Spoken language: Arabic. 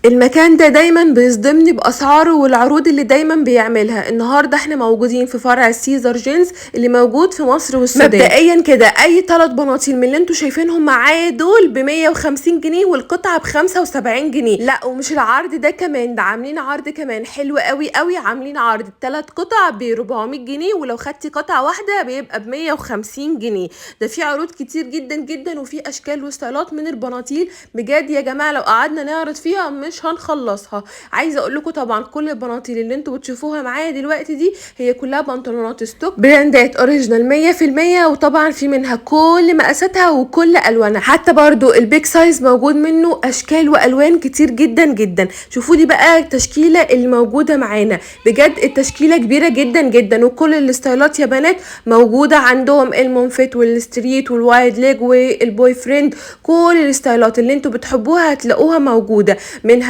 المكان ده دايما بيصدمني بأسعاره والعروض اللي دايما بيعملها. النهاردة احنا موجودين في فرع السيزر جينز اللي موجود في مصر والسودان. مبدئيا كده اي 3 بناطيل من اللي انتوا شايفينهم معايا دول ب150 جنيه والقطعة ب75 جنيه. لا ومش العرض ده كمان، ده عاملين عرض كمان حلو قوي قوي، عاملين عرض ال3 قطع ب400 جنيه، ولو خدتي قطعة واحدة بيبقى ب150 جنيه. ده في عروض كتير جدا جدا وفي اشكال وستايلات من البناطيل بجد يا جماعة لو قعدنا نعرض فيها مش هنخلصها. عايزه اقول لكم طبعا كل البناطيل اللي انتوا بتشوفوها معايا دلوقتي دي هي كلها بنطلونات ستوك براندات اوريجينال 100%، وطبعا في منها كل مقاساتها وكل الوانها، حتى برضو البيك سايز موجود منه اشكال والوان كتير جدا جدا. شوفوا لي بقى التشكيله اللي موجوده معانا، بجد التشكيله كبيره جدا جدا، وكل الستايلات يا بنات موجوده عندهم، المونفيت والستريت والوايد ليج والبوي فريند، كل الستايلات اللي انتوا بتحبوها هتلاقوها موجوده. منها